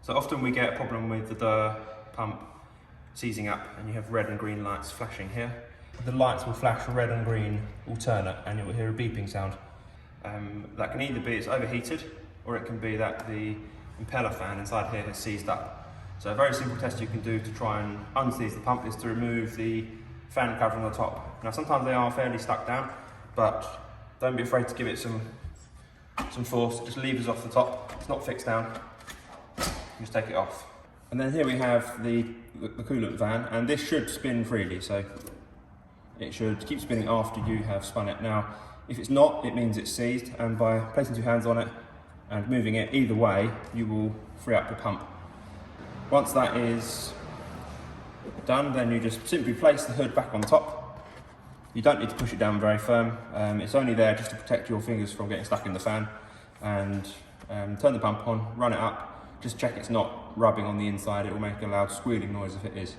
So often we get a problem with the Durr pump seizing up and you have red and green lights flashing here. The lights will flash red and green alternate and you will hear a beeping sound. That can either be it's overheated or it can be that the impeller fan inside here has seized up. So a very simple test you can do to try and unseize the pump is to remove the fan cover on the top. Now sometimes they are fairly stuck down, but don't be afraid to give it some force. It just levers off the top. It's not fixed down. Just take it off. And then here we have the coolant van, and this should spin freely, so it should keep spinning after you have spun it. Now, if it's not, it means it's seized, and by placing 2 hands on it and moving it either way, you will free up the pump. Once that is done, then you just simply place the hood back on top. You don't need to push it down very firm. It's only there just to protect your fingers from getting stuck in the fan. And turn the pump on, run it up. Just check it's not rubbing on the inside. It will make a loud squealing noise if it is.